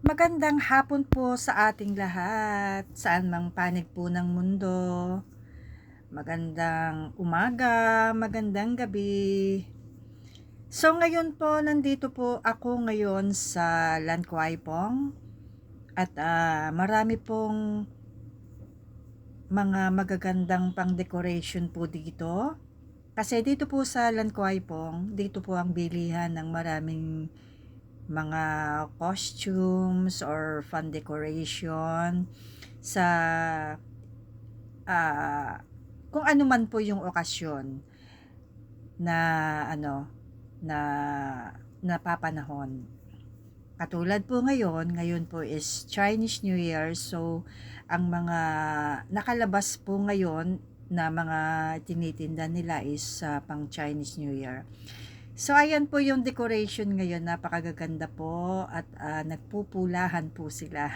Magandang hapon po sa ating lahat, saan mang panig po ng mundo. Magandang umaga, magandang gabi. So ngayon po, nandito po ako ngayon sa Lanquaipong at marami pong mga magagandang pang decoration po dito. Kasi dito po sa Lanquaipong, dito po ang bilihan ng maraming mga costumes or fun decoration sa kung ano man po yung okasyon na na napapanahon. Katulad po ngayon po is Chinese New Year, so ang mga nakalabas po ngayon na mga tinitinda nila is pang Chinese New Year. So ayan po yung decoration ngayon, napakaganda po at nagpupulahan po sila.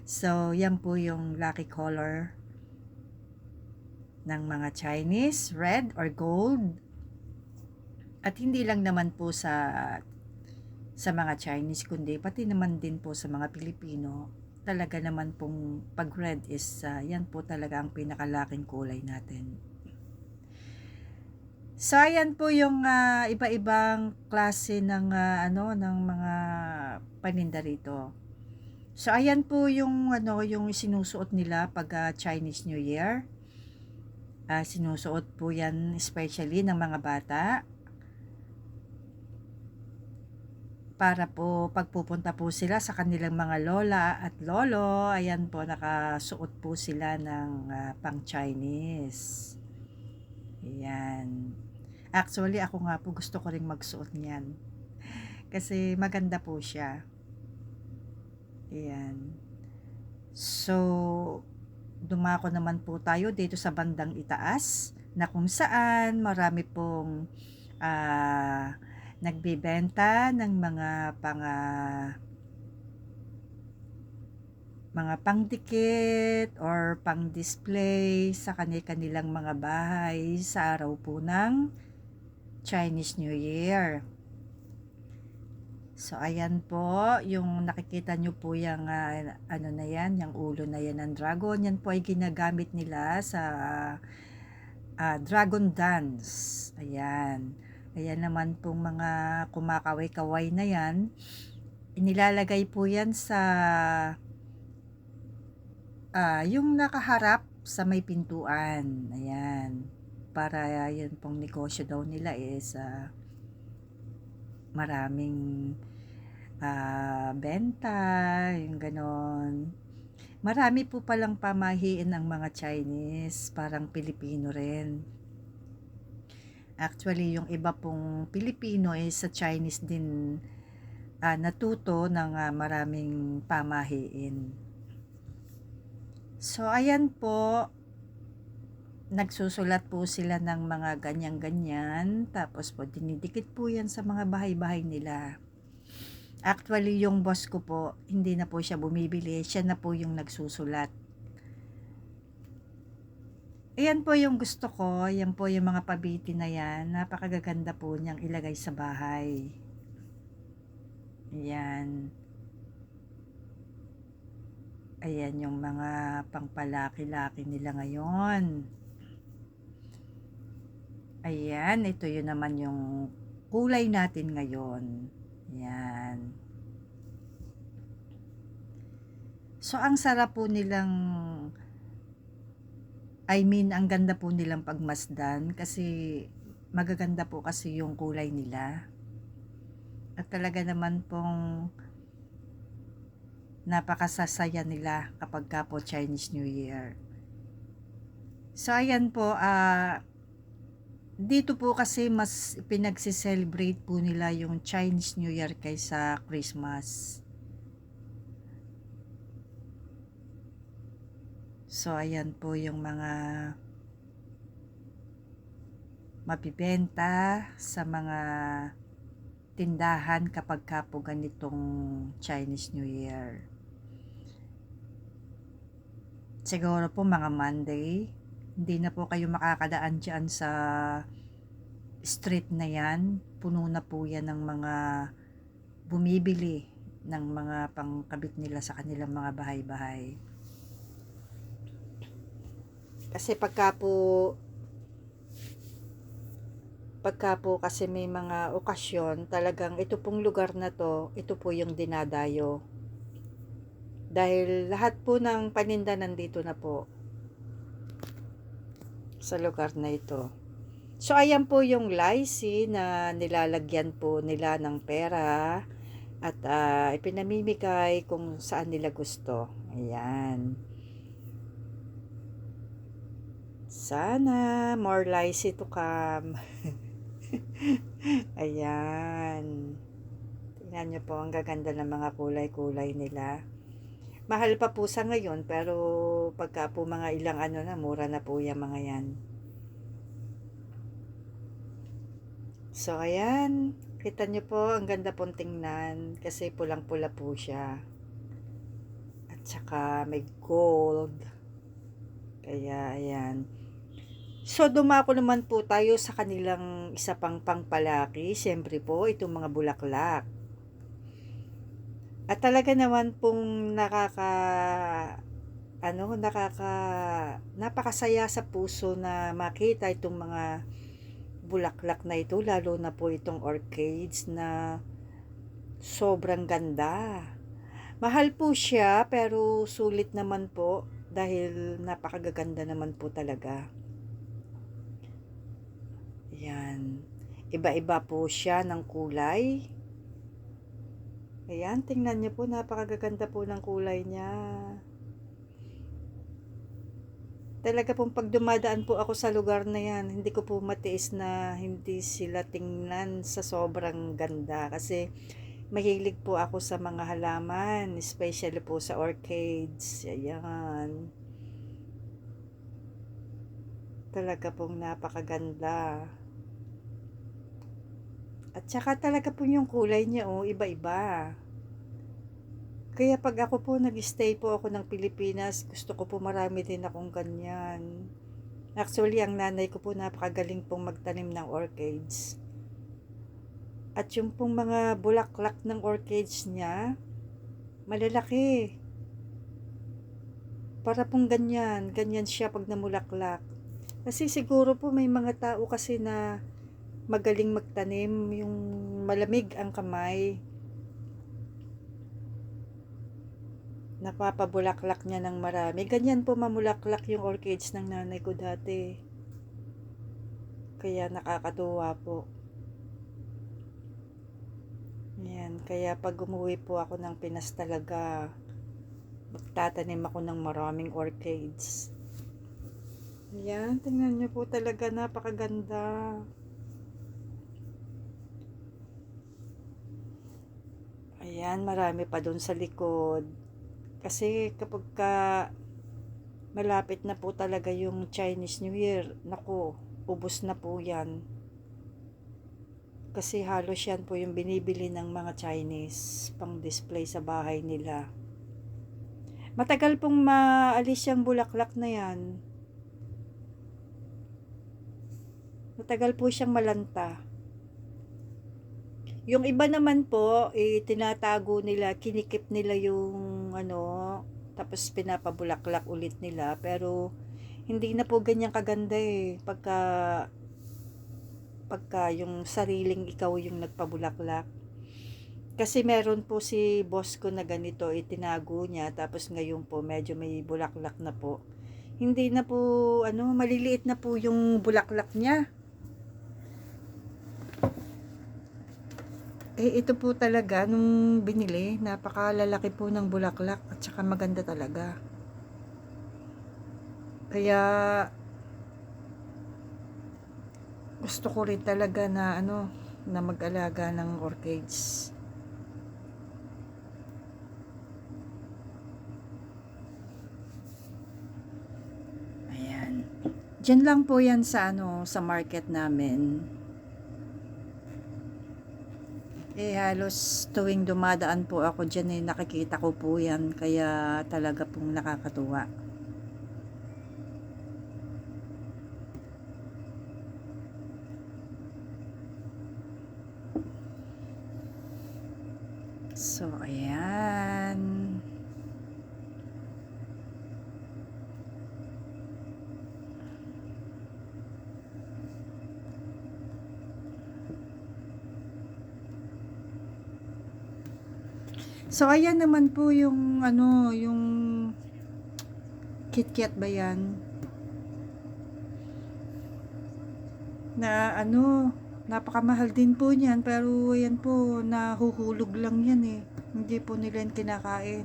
So yan po yung lucky color ng mga Chinese, red or gold. At hindi lang naman po sa mga Chinese, kundi pati naman din po sa mga Pilipino. Talaga naman pong pag red is yan po talaga ang pinakalaking kulay natin. So ayan po yung iba-ibang klase ng ng mga paninda rito. So ayan po yung yung sinusuot nila pag Chinese New Year. Sinusuot po yan especially ng mga bata. Para po pagpupunta po sila sa kanilang mga lola at lolo, ayan po nakasuot po sila ng pang Chinese. Ayan. Actually ako nga po gusto ko ring magsuot niyan. Kasi maganda po siya. Ayan. So, dumako naman po tayo dito sa bandang itaas na kung saan marami pong nagbebenta ng mga pangdikit or pang-display sa kanilang mga bahay sa araw po ng Chinese New Year. So ayan po, yung nakikita nyo po yung na yan, yung ulo na yan ng dragon, yan po ay ginagamit nila sa dragon dance. Ayan. Ayan naman pong mga kumakaway-kaway na yan, inilalagay po yan sa yung nakaharap sa may pintuan. Ayan. Para yun pong negosyo daw nila is maraming benta, yung ganon. Marami po palang pamahiin ng mga Chinese, parang Pilipino rin. Actually, yung iba pong Pilipino is sa Chinese din natuto ng maraming pamahiin. So, ayan po, nagsusulat po sila ng mga ganyan-ganyan, tapos po dinidikit po yan sa mga bahay-bahay nila. Actually, yung boss ko po, hindi na po siya bumibili, siya na po yung nagsusulat. Ayan po yung gusto ko, yan po yung mga pabiti na yan, napakagaganda po niyang ilagay sa bahay. Ayan. Ayan yung mga pangpalaki-laki nila ngayon. Ayan, ito yun naman yung kulay natin ngayon. Ayan. So, ang sarap po nilang, ang ganda po nilang pagmasdan kasi magaganda po kasi yung kulay nila. At talaga naman pong napakasasaya nila kapag ka po Chinese New Year. So, ayan po, dito po kasi mas pinagsi-celebrate po nila yung Chinese New Year kaysa Christmas. So, ayan po yung mga mabibenta sa mga tindahan kapag ka po ganitong Chinese New Year. Siguro po mga Monday, hindi na po kayo makakadaan dyan sa street na yan. Puno na po yan ng mga bumibili ng mga pangkabit nila sa kanilang mga bahay-bahay. Kasi pagka po kasi may mga okasyon, talagang ito pong lugar na to, ito po yung dinadayo. Dahil lahat po ng paninda nandito na po sa lugar na ito. So, ayan po yung lycee na nilalagyan po nila ng pera at ipinamimigay kung saan nila gusto. Ayan. Sana more lycee to come. Ayan. Tingnan nyo po, ang gaganda ng mga kulay-kulay nila. Mahal pa po sa ngayon, pero pagka po mga ilang ano na, mura na po yung mga yan. So, ayan. Kita nyo po, ang ganda pong tingnan. Kasi pulang-pula po siya. At saka may gold. Kaya, ayan. So, dumako naman po tayo sa kanilang isa pang pangpalaki. Siyempre po, itong mga bulaklak. At talaga naman pong napakasaya sa puso na makita itong mga bulaklak na ito, lalo na po itong orchids na sobrang ganda. Mahal po siya, pero sulit naman po dahil napakagaganda naman po talaga. Ayan. Iba-iba po siya ng kulay. Ayan, tingnan niyo po, napakagaganda po ng kulay niya. Talaga pong pag dumadaan po ako sa lugar na yan, hindi ko po matiis na hindi sila tingnan sa sobrang ganda. Kasi mahilig po ako sa mga halaman, especially po sa orchids. Ayan. Talaga pong napakaganda. At saka talaga po yung kulay niya, oh, iba-iba. Kaya pag ako po nag-stay po ako ng Pilipinas, gusto ko po marami din akong ganyan. Actually, ang nanay ko po napakagaling pong magtanim ng orchids. At yung pong mga bulaklak ng orchids niya, malalaki. Para pong ganyan, ganyan siya pag namulaklak. Kasi siguro po may mga tao kasi na magaling magtanim, yung malamig ang kamay. Napapabulaklak niya ng marami. Ganyan po mamulaklak yung orchids ng nanay ko dati. Kaya nakakatuwa po. Yan, kaya pag umuwi po ako ng Pinas talaga, magtatanim ako ng maraming orchids. Yan, tingnan niyo po talaga, napakaganda. Ayan, marami pa dun sa likod. Kasi kapag malapit na po talaga yung Chinese New Year, naku, ubos na po yan. Kasi halos yan po yung binibili ng mga Chinese pang display sa bahay nila. Matagal pong maalis yung bulaklak na yan. Matagal po siyang malanta. Yung iba naman po, tinatago nila, kinikip nila yung tapos pinapabulaklak ulit nila. Pero, hindi na po ganyan kaganda pagka yung sariling ikaw yung nagpabulaklak. Kasi meron po si boss ko na ganito, itinago niya, tapos ngayon po, medyo may bulaklak na po. Hindi na po, maliliit na po yung bulaklak niya. Ito po talaga, nung binili, napakalalaki po ng bulaklak at saka maganda talaga. Kaya, gusto ko rin talaga na, na mag-alaga ng orchids. Ayan. Diyan lang po yan sa, sa market namin. Halos tuwing dumadaan po ako dyan, nakikita ko po yan. Kaya talaga pong nakakatuwa. So, ayan. So, ayan naman po yung ano, yung KitKat ba yan? Na ano, napakamahal din po niyan, pero ayan po, nahuhulog lang yan eh. Hindi po nila yan kinakain.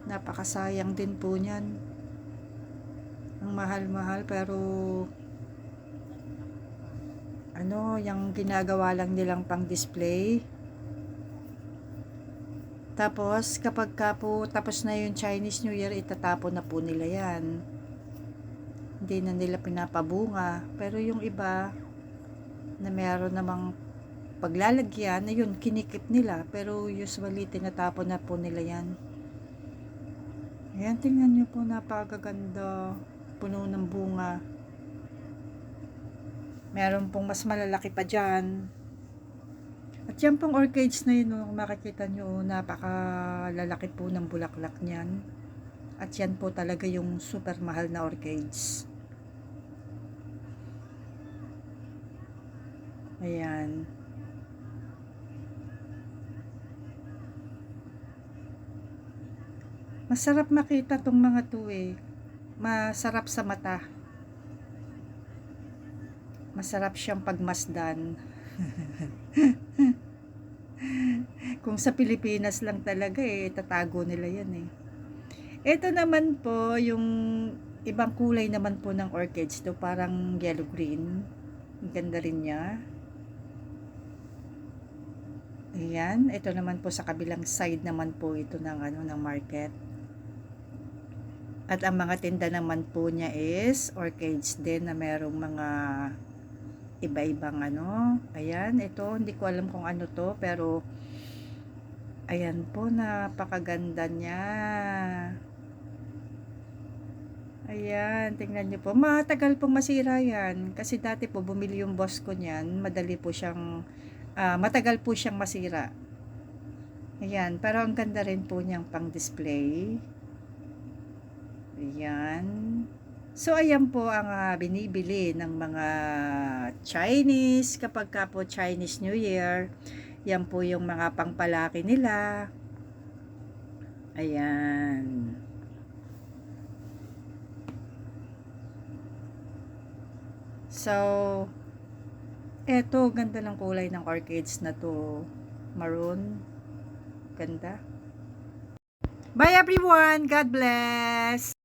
Napakasayang din po niyan. Ang mahal-mahal, pero ano, yung ginagawa lang nilang pang display. Tapos, kapag ka po tapos na yung Chinese New Year, itatapon na po nila yan. Hindi na nila pinapabunga. Pero yung iba, na meron namang paglalagyan, ayun, kinikip nila. Pero usually, tinatapon na po nila yan. Ayan, tingnan nyo po, napakaganda. Puno ng bunga. Meron pong mas malalaki pa dyan. At yan pong orchids na yun, kung makikita nyo, napakalalaki po ng bulaklak niyan. At yan po talaga yung super mahal na orchids. Ayan. Masarap makita tong mga to eh. Masarap sa mata. Masarap siyang pagmasdan. Kung sa Pilipinas lang talaga eh, tatago nila yan eh. Ito naman po, yung ibang kulay naman po ng orchids to, parang yellow green. Ang ganda rin niya. Ayan, ito naman po sa kabilang side naman po ito ng ano ng market. At ang mga tinda naman po niya is orchids din na merong mga iba-ibang ano. Ayan, ito hindi ko alam kung ano to, pero ayan po, napakaganda niya. Ayan, tingnan niyo po. Matagal pong masira yan. Kasi dati po, bumili yung boss ko niyan. Madali po siyang, matagal po siyang masira. Ayan, pero ang ganda rin po niyang pang display. Ayan. So, ayan po ang binibili ng mga Chinese kapag ka po Chinese New Year. Yan po yung mga pangpalaki nila. Ayan. So, eto, ganda ng kulay ng orchids na to. Maroon. Ganda. Bye everyone. God bless.